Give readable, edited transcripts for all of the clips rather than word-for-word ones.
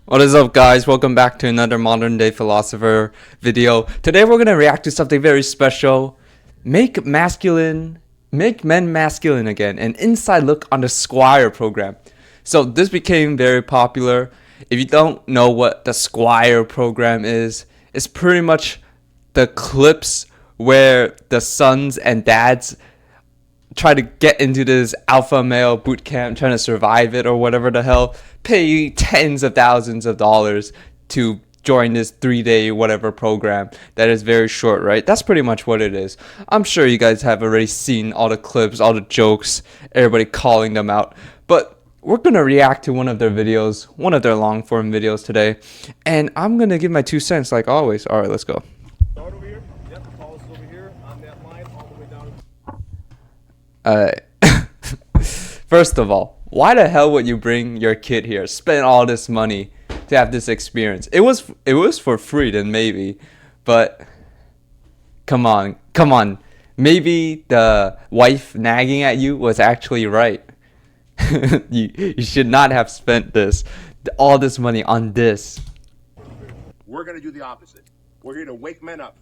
What is up, guys? Welcome back to another modern day philosopher video. Today we're gonna react to something very special. Make men masculine again. An inside look on the Squire program. So this became very popular. If you don't know what the Squire program is, it's pretty much the clips where the sons and dads try to get into this alpha male boot camp, trying to survive it or whatever the hell, pay tens of thousands of dollars to join this 3-day whatever program that is very short, right? That's pretty much what it is. I'm sure you guys have already seen all the clips, all the jokes, everybody calling them out. But we're going to react to one of their videos, one of their long form videos today. And I'm going to give my 2 cents like always. All right, let's go. Start over here. Yep, the ball is over here on that line all the way down. First of all, why the hell would you bring your kid here, spend all this money to have this experience? It was for free then maybe, but come on. Maybe the wife nagging at you was actually right. you should not have spent all this money on this. We're going to do the opposite. We're here to wake men up.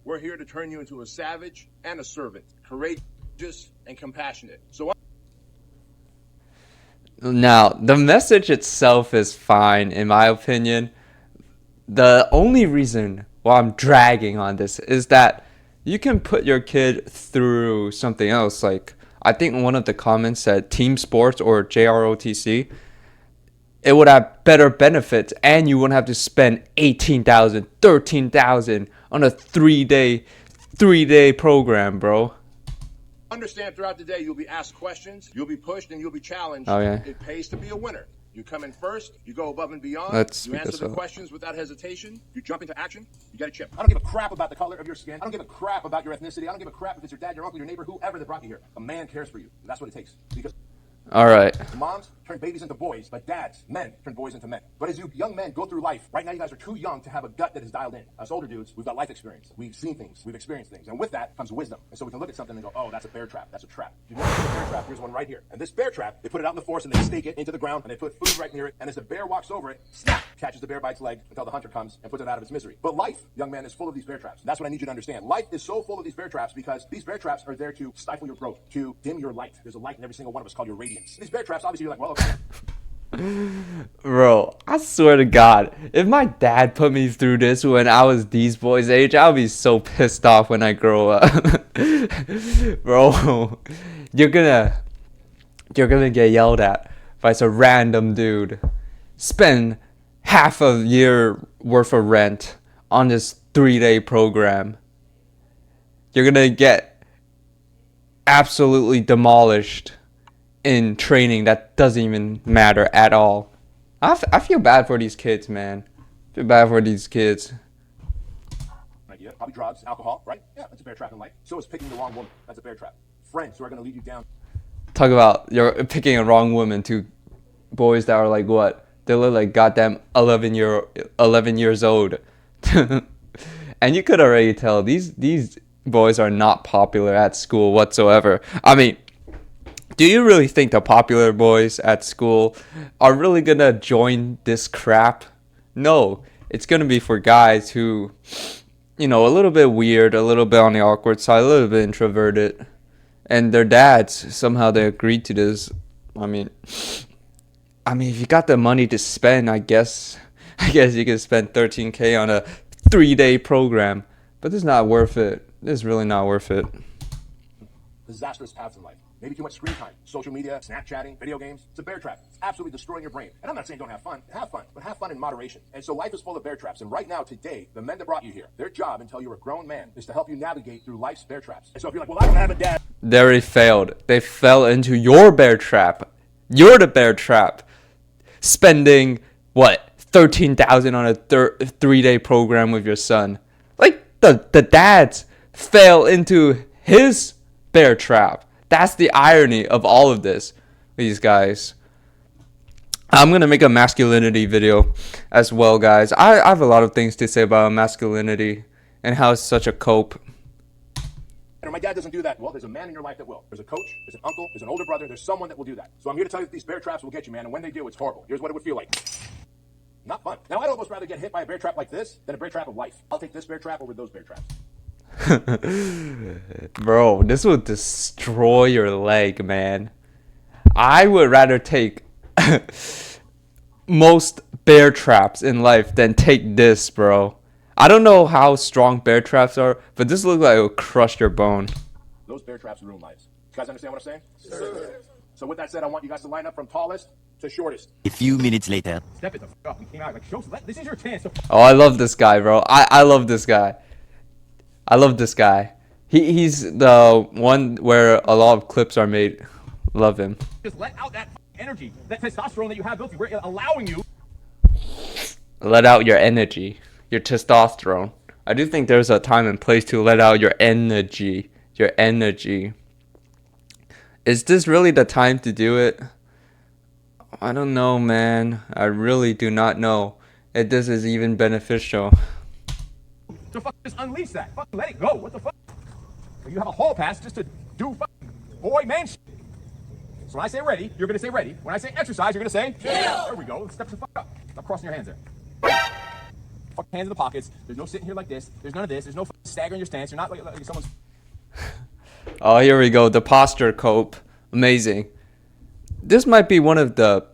We're here to turn you into a savage and a servant, courageous and compassionate. So Now, the message itself is fine, in my opinion. The only reason why I'm dragging on this is that you can put your kid through something else. Like, I think one of the comments said team sports or JROTC. It would have better benefits, and you wouldn't have to spend $18,000, $13,000 on a three-day program, bro. understand throughout the day you'll be asked questions, you'll be pushed, and you'll be challenged. Oh, yeah. It pays to be a winner. You come in first, you go above and beyond, you answer the questions without hesitation, you jump into action, you get a chip. I don't give a crap about the color of your skin. I don't give a crap about your ethnicity. I don't give a crap if it's your dad, your uncle, your neighbor, whoever that brought you here. A man cares for you. That's what it takes. Because all right. moms turn babies into boys, but dads, men, turn boys into men. But as you young men go through life, right now you guys are too young to have a gut that is dialed in. Us older dudes, we've got life experience. We've seen things. We've experienced things. And with that comes wisdom. And so we can look at something and go, oh, that's a bear trap. That's a trap. You know what's a bear trap? Here's one right here. And this bear trap, they put it out in the forest and they stake it into the ground and they put food right near it. And as the bear walks over it, snap, catches the bear by its leg until the hunter comes and puts it out of its misery. But life, young man, is full of these bear traps. That's what I need you to understand. Life is so full of these bear traps because these bear traps are there to stifle your growth, to dim your light. There's a light in every single one of us called your radiance. These bear traps, obviously, you're like, well, okay. Bro, I swear to God, if my dad put me through this when I was these boys' age, I would be so pissed off when I grow up. Bro, you're gonna get yelled at by some random dude. Spend half a year worth of rent on this 3-day program. You're gonna get absolutely demolished in training that doesn't even matter at all. I feel bad for these kids, man. I feel bad for these kids. Idea. Probably drugs, alcohol, right? Yeah, that's a bear trap in life. So is picking the wrong woman. That's a bear trap. Friends who are going to lead you down. Talk about you're picking a wrong woman to boys that are like what? They look like goddamn 11 years old. And you could already tell these boys are not popular at school whatsoever. I mean, do you really think the popular boys at school are really gonna join this crap? No, it's gonna be for guys who, you know, a little bit weird, a little bit on the awkward side, a little bit introverted, and their dads somehow they agreed to this. I mean, if you got the money to spend, I guess you can spend $13K on a 3-day program, but this is not worth it. This is really not worth it. Disastrous paths in life. Maybe too much screen time, social media, Snapchatting, video games. It's a bear trap. It's absolutely destroying your brain. And I'm not saying don't have fun. Have fun, but have fun in moderation. And so life is full of bear traps. And right now, today, the men that brought you here, their job until you're a grown man is to help you navigate through life's bear traps. And so if you're like, well, I don't have a dad. They already failed. They fell into your bear trap. You're the bear trap. Spending, what, $13,000 on a 3-day program with your son. Like, the dads fell into his bear trap. That's the irony of all of this, these guys. I'm going to make a masculinity video as well, guys. I have a lot of things to say about masculinity and how it's such a cope. And my dad doesn't do that. Well, there's a man in your life that will. There's a coach, there's an uncle, there's an older brother, there's someone that will do that. So I'm here to tell you that these bear traps will get you, man. And when they do, it's horrible. Here's what it would feel like. not fun. Now, I'd almost rather get hit by a bear trap like this than a bear trap of life. I'll take this bear trap over those bear traps. Bro, this will destroy your leg, man. I would rather take most bear traps in life than take this, bro. I don't know how strong bear traps are, but this looks like it will crush your bone. Those bear traps ruin lives. You guys understand what I'm saying? Sure. So with that said, I want you guys to line up from tallest to shortest. A few minutes later. Step it the fuck up. We came out like, this is your chance to... Oh, I love this guy, bro. I love this guy. I love this guy. He's the one where a lot of clips are made. Love him. Just let out that energy, that testosterone that you have built in. We're allowing you. Let out your energy, your testosterone. I do think there's a time and place to let out your energy. Your energy. Is this really the time to do it? I don't know, man. I really do not know if this is even beneficial. So fuck, just unleash that. Fuck, let it go. What the fuck? You have a hall pass just to do fucking boy man shit. So when I say ready, you're gonna say ready. When I say exercise, you're gonna say chill. There we go. Step the fuck up. Stop crossing your hands there. Fuck, hands in the pockets. There's no sitting here like this. There's none of this. There's no staggering your stance. You're not like someone's. Oh, here we go. The posture cope. Amazing. This might be one of the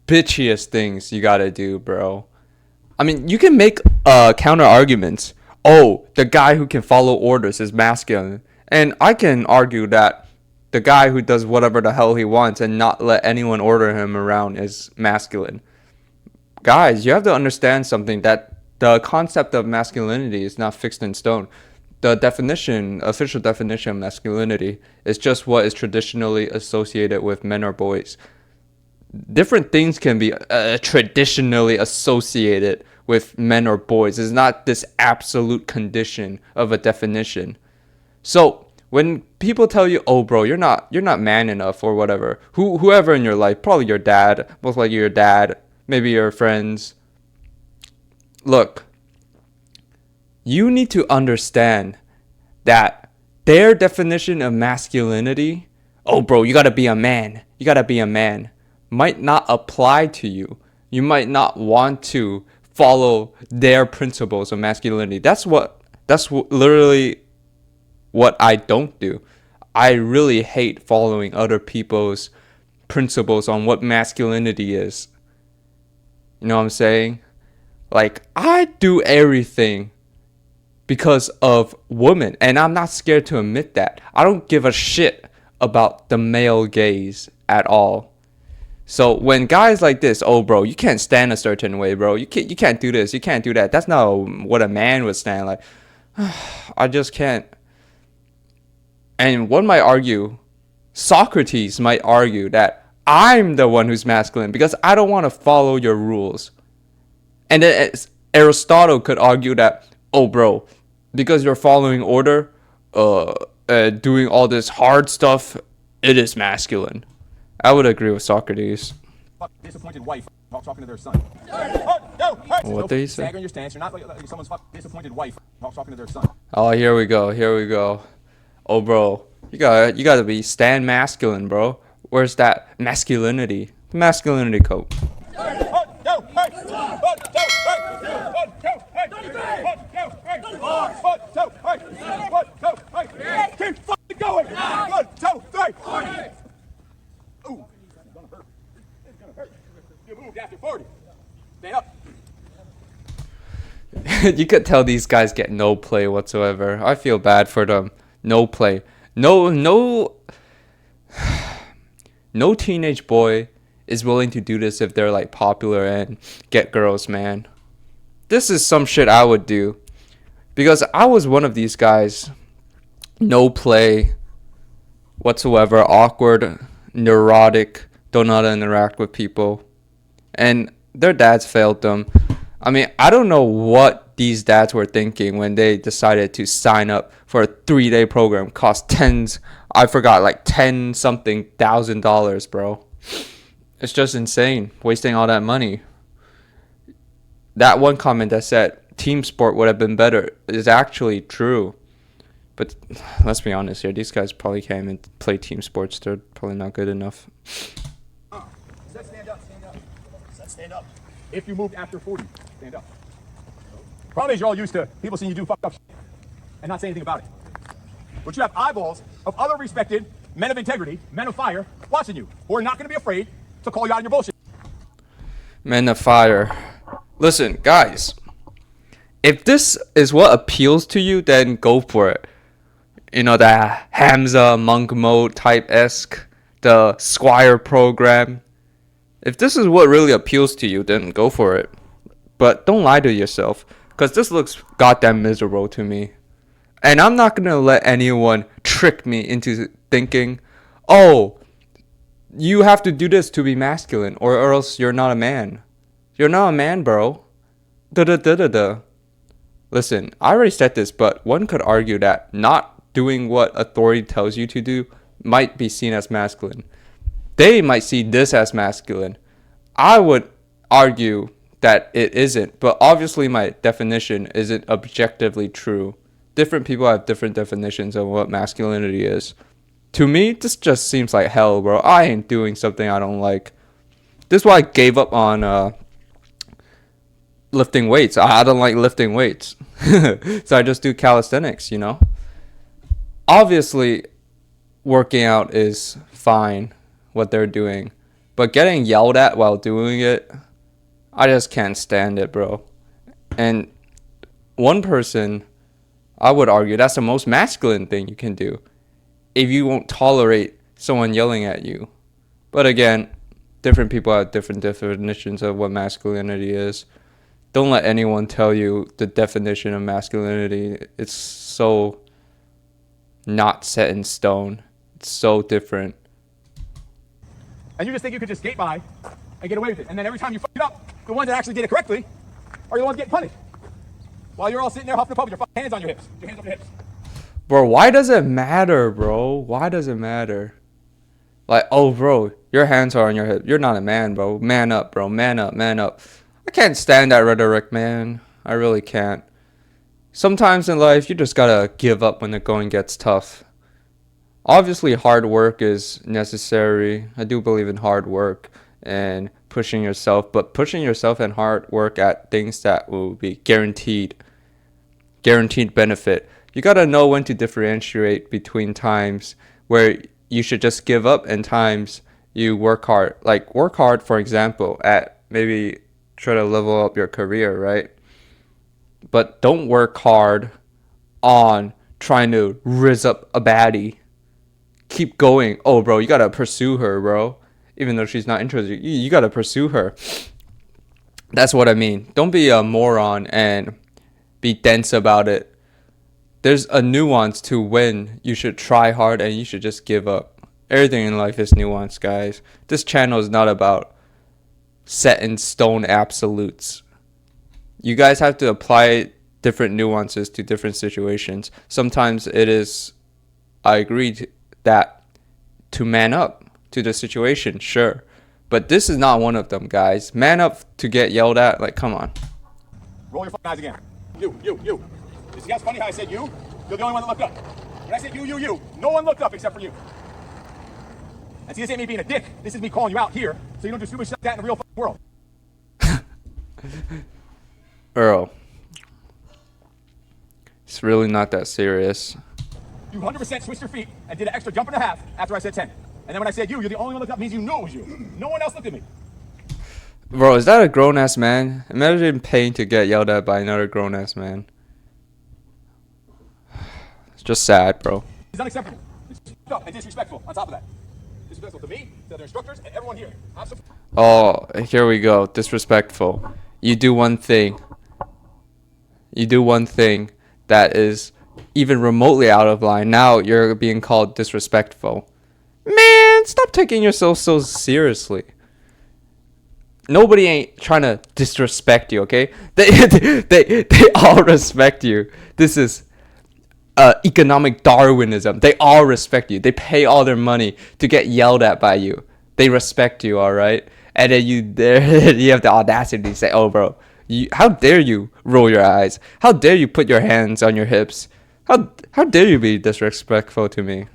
bitchiest things you gotta do, bro. I mean, you can make counter arguments. Oh, the guy who can follow orders is masculine. And I can argue that the guy who does whatever the hell he wants and not let anyone order him around is masculine. Guys, you have to understand something, that the concept of masculinity is not fixed in stone. The definition, official definition of masculinity is just what is traditionally associated with men or boys. Different things can be traditionally associated with men or boys. It's not this absolute condition of a definition. So when people tell you, "Oh, bro, you're not man enough," or whatever, whoever in your life, probably your dad, most likely your dad, maybe your friends. Look, you need to understand that their definition of masculinity, "Oh, bro, you gotta be a man. You gotta be a man," might not apply to you. You might not want to follow their principles of masculinity. That's literally what I don't do. I really hate following other people's principles on what masculinity is. You know what I'm saying? Like, I do everything because of women, and I'm not scared to admit that. I don't give a shit about the male gaze at all. So when guys like this, "Oh, bro, you can't stand a certain way, bro. You can't do this. You can't do that." That's not what a man would stand like. I just can't. And one might argue, Socrates might argue that I'm the one who's masculine because I don't want to follow your rules. And then Aristotle could argue that, "Oh, bro, because you're following order, doing all this hard stuff, it is masculine." I would agree with Socrates. Fuck, disappointed wife talking to their son. What did he say? Staggering your stance. You're not like someone's disappointed wife talking to their son. Oh, here we go. Here we go. Oh, bro, you gotta be stand masculine, bro. Where's that masculinity? Masculinity code. Keep fucking going. 1, 2, 3. Ooh, it's gonna hurt. It's gonna hurt. You moved after 40. Stay up. You could tell these guys get no play whatsoever. I feel bad for them. No play. No teenage boy is willing to do this if they're like popular and get girls, man. This is some shit I would do. Because I was one of these guys. No play whatsoever. Awkward, neurotic, don't know how to interact with people. And their dads failed them. I mean, I don't know what these dads were thinking when they decided to sign up for a 3-day program. Cost I forgot, like 10 something $1,000, bro. It's just insane, wasting all that money. That one comment that said team sport would have been better is actually true. But let's be honest here, these guys probably can't even play team sports. They're probably not good enough. Stand up, stand up. Stand up. if you moved after 40. Stand up. Problem is, you're all used to people seeing you do fucked up shit and not saying anything about it. But you have eyeballs of other respected men of integrity, men of fire, watching you, who are not going to be afraid to call you out on your bullshit. Men of fire. Listen, guys. If this is what appeals to you, then go for it. You know, the Hamza monk mode type-esque, the Squire program. If this is what really appeals to you, then go for it. But don't lie to yourself, because this looks goddamn miserable to me. And I'm not going to let anyone trick me into thinking, oh, you have to do this to be masculine, or else you're not a man. You're not a man, bro. Da-da-da-da-da. Listen, I already said this, but one could argue that not doing what authority tells you to do might be seen as masculine. They might see this as masculine. I would argue that it isn't, but obviously my definition isn't objectively true. Different people have different definitions of what masculinity is. To me, this just seems like hell, bro. I ain't doing something I don't like. This is why I gave up on lifting weights. I don't like lifting weights. So I just do calisthenics, you know? Obviously, working out is fine, what they're doing. But getting yelled at while doing it, I just can't stand it, bro. And one person, I would argue, that's the most masculine thing you can do. If you won't tolerate someone yelling at you. But again, different people have different definitions of what masculinity is. Don't let anyone tell you the definition of masculinity. It's so not set in stone. It's so different. And you just think you could just skate by and get away with it. And then every time you fuck it up, the ones that actually did it correctly are the ones getting punished. While you're all sitting there huffing and puffing with your fucking hands on your hips. Your hands on your hips. Bro, why does it matter, bro? Why does it matter? Like, oh, bro, your hands are on your hip. You're not a man, bro. Man up, bro. Man up, man up. I can't stand that rhetoric, man. I really can't. Sometimes in life, you just gotta give up when the going gets tough. Obviously, hard work is necessary. I do believe in hard work and pushing yourself, but pushing yourself and hard work at things that will be guaranteed benefit. You gotta know when to differentiate between times where you should just give up and times you work hard. Like, work hard, for example, at maybe try to level up your career, right? But don't work hard on trying to rizz up a baddie. Keep going. Oh, bro, you gotta pursue her, bro. Even though she's not interested, you gotta pursue her. That's what I mean. Don't be a moron and be dense about it. There's a nuance to when you should try hard and you should just give up. Everything in life is nuanced, guys. This channel is not about set in stone absolutes. You guys have to apply different nuances to different situations. Sometimes it is, I agree that to man up to the situation, sure. But this is not one of them, guys. Man up to get yelled at, like, come on. Roll your fucking eyes again. You. You see how it's funny how I said you? You're the only one that looked up. When I said you, no one looked up except for you. And see, this ain't me being a dick. This is me calling you out here so you don't do stupid shit like that in the real fucking world. Earl, it's really not that serious. You 100% switched your feet and did an extra jump and a half after I said 10. And then when I said you're the only one that looked up, means you knew it was you. No one else looked at me. Bro, is that a grown-ass man? Imagine paying to get yelled at by another grown-ass man. It's just sad, bro. It's unacceptable. It's up and disrespectful on top of that. Disrespectful to me, to their instructors, and everyone here. Oh, here we go. Disrespectful. You do one thing that is even remotely out of line. Now you're being called disrespectful. Man, stop taking yourself so seriously. Nobody ain't trying to disrespect you, okay? They all respect you. This is economic Darwinism. They all respect you. They pay all their money to get yelled at by you. They respect you, all right? And then you have the audacity to say, "Oh, bro, how dare you roll your eyes? How dare you put your hands on your hips? How dare you be disrespectful to me?"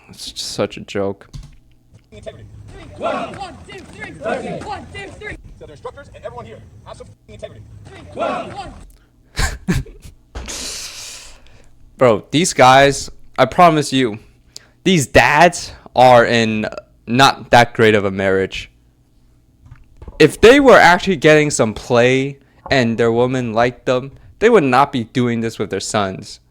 It's just such a joke. One, two, three. 1, 2, 3. to their instructors and everyone here. Have some integrity. Bro, these guys, I promise you, these dads are in not that great of a marriage. If they were actually getting some play and their woman liked them, they would not be doing this with their sons.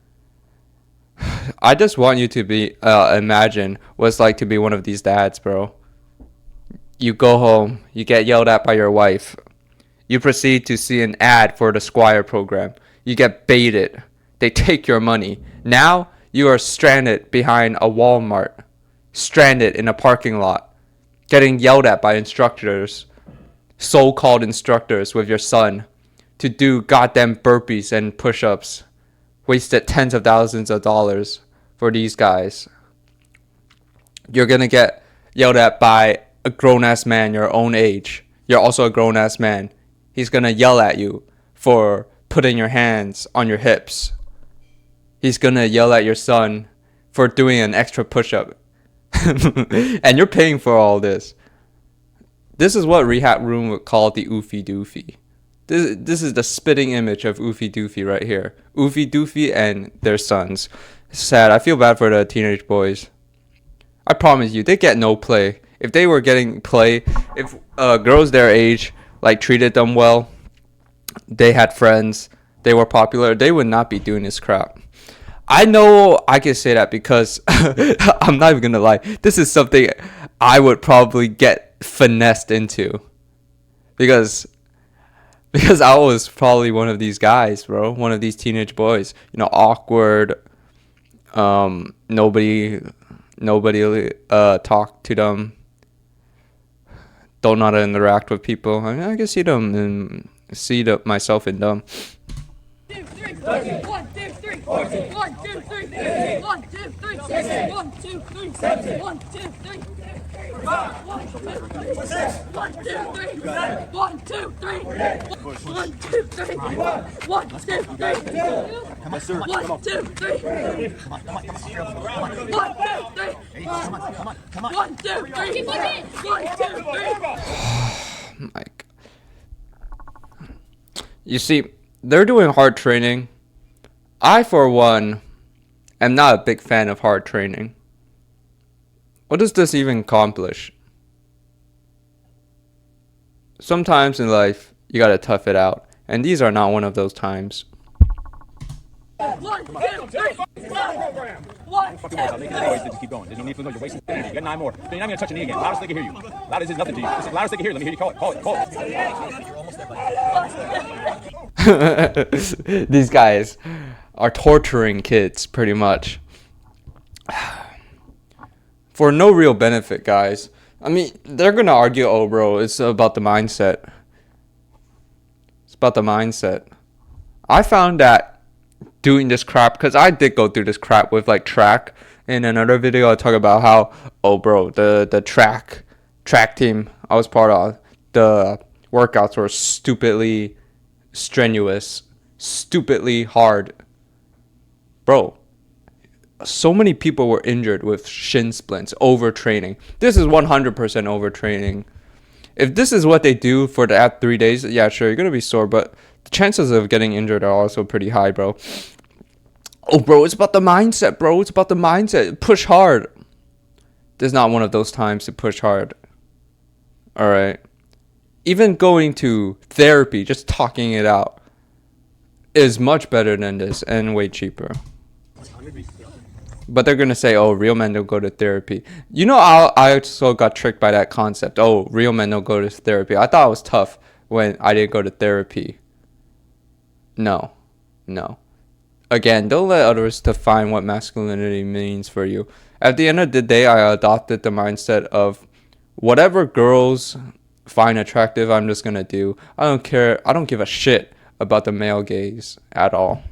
I just want you to be imagine what it's like to be one of these dads, bro. You go home, you get yelled at by your wife. You proceed to see an ad for the Squire program. You get baited. They take your money. Now you are stranded behind a Walmart, stranded in a parking lot, getting yelled at by instructors, so-called instructors with your son, to do goddamn burpees and push-ups. Wasted tens of thousands of dollars for these guys. You're gonna get yelled at by a grown-ass man your own age. You're also a grown-ass man. He's gonna yell at you for putting your hands on your hips. He's gonna yell at your son for doing an extra push-up. And you're paying for all this. This is what Rehab Room would call the oofy doofy. This is the spitting image of oofy doofy right here. Oofy doofy and their sons. Sad. I feel bad for the teenage boys. I promise you, they get no play. If they were getting play, if girls their age like treated them well, they had friends, they were popular, they would not be doing this crap. I know I can say that because I'm not even gonna lie. This is something I would probably get finessed into, because I was probably one of these guys, bro. One of these teenage boys. You know, awkward. Nobody talk to them. Don't know how to interact with people. I mean, I can see them and see myself in them. 1, 2, 3, 1, 2, 3, 1, 2, 3, 1, 2, 3, 1, 2, 3, 1, 2, 3. 1, 2, 3, 1, 2, 3, 1, 2, 3, 1, 2, 3, 1, 2, 3, 1, 2, 3, 1, 2, 3, 1, 2, 3. Like, you see, they're doing hard training. I, for one, am not a big fan of hard training. What does this even accomplish? Sometimes in life, you gotta tough it out. And these are not one of those times. 1, 2, 3, 1, 2, 3. Just keep going. There's no need for noise. You're wasting energy. You got 9 more. You're not even gonna touch a knee again. Loudest they can hear you. Loudest is nothing to you. This is loudest they can hear. Let me hear you call it. Call it. These guys are torturing kids, pretty much. For no real benefit, guys. I mean, they're gonna argue, oh, bro, it's about the mindset. It's about the mindset. I found that doing this crap, because I did go through this crap with, like, track. In another video, I talk about how, oh, bro, the track team I was part of, the workouts were stupidly strenuous, stupidly hard. Bro, so many people were injured with shin splints, overtraining. This is 100% overtraining. If this is what they do for the 3 days, yeah, sure, you're gonna be sore, but the chances of getting injured are also pretty high, bro. Oh, bro, it's about the mindset, bro. It's about the mindset. Push hard. This is not one of those times to push hard. All right. Even going to therapy, just talking it out, is much better than this and way cheaper. But they're going to say, oh, real men don't go to therapy. You know, I also got tricked by that concept. Oh, real men don't go to therapy. I thought it was tough when I didn't go to therapy. No. Again, don't let others define what masculinity means for you. At the end of the day, I adopted the mindset of whatever girls find attractive, I'm just going to do. I don't care. I don't give a shit about the male gaze at all.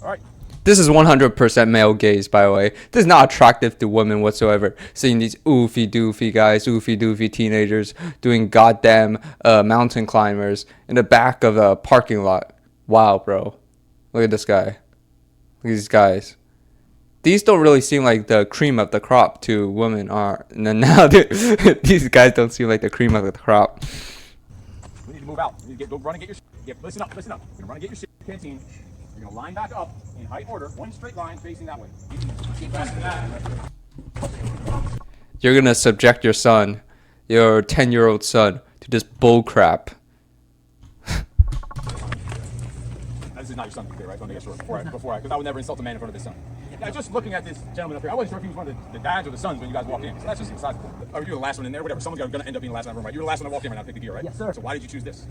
All right. This is 100% male gaze, by the way. This is not attractive to women whatsoever. Seeing these oofy doofy guys, oofy doofy teenagers doing goddamn mountain climbers in the back of a parking lot. Wow, bro. Look at this guy. Look at these guys. These don't really seem like the cream of the crop to women are. And then now these guys don't seem like the cream of the crop. We need to move out. We need to go run and get your shit. Listen up, listen up. You're gonna run and get your shit in the canteen. You're gonna line back up in height order, one straight line facing that way. Keep pressing that. You're gonna subject your son, your 10-year-old son, to this bull crap. This is not your son, right? I want to get sure before I, because I would never insult a man in front of his son. Yeah, just looking at this gentleman up here, I wasn't sure if he was one of the dads or the sons when you guys walked in. So that's just sizable. Oh, you're the last one in there, whatever. Someone's going to end up being the last one in the room, right? You're the last one to walk in right now to pick the gear, right? Yes, sir. So why did you choose this?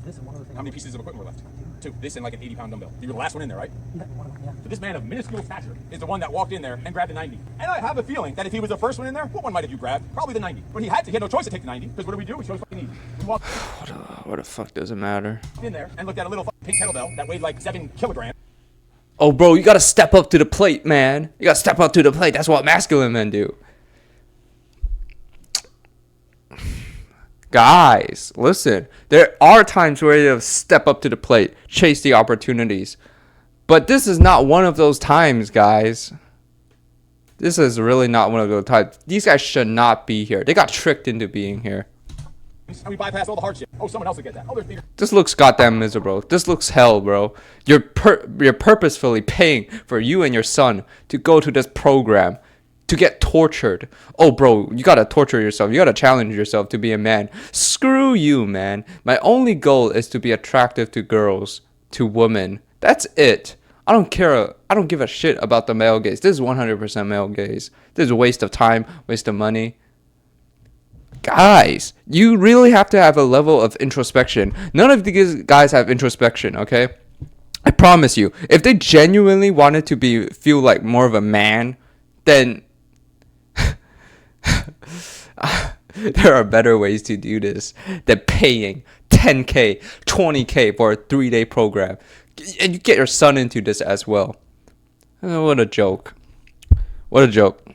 This and one other thing. How many pieces of equipment were left? 2. This and like an 80-pound dumbbell. You were the last one in there, right? Yeah, one of them, yeah. So this man of minuscule stature is the one that walked in there and grabbed the 90. And I have a feeling that if he was the first one in there, what one might have you grabbed? Probably the 90. But he had no choice to take the 90, because what do? We chose fucking easy. We walked What the fuck does it matter? in there and looked at a little pink kettlebell that weighed like 7 kilograms. Oh, bro, you gotta step up to the plate, man. You gotta step up to the plate. That's what masculine men do. Guys, listen. There are times where you have to step up to the plate, chase the opportunities. But this is not one of those times, guys. This is really not one of those times. These guys should not be here. They got tricked into being here. And we bypassed all the hardship. Oh, someone else will get that. Oh, there's bigger. This looks goddamn miserable. This looks hell, bro. You're purposefully paying for you and your son to go to this program to get tortured. Oh, bro, you gotta torture yourself. You gotta challenge yourself to be a man. Screw you, man. My only goal is to be attractive to girls, to women. That's it. I don't care. I don't give a shit about the male gaze. This is 100% male gaze. This is a waste of time, waste of money. Guys, you really have to have a level of introspection. None of these guys have introspection, okay? I promise you. If they genuinely wanted to feel like more of a man, then there are better ways to do this than paying 10K, 20K for a 3-day program. And you get your son into this as well. What a joke. What a joke.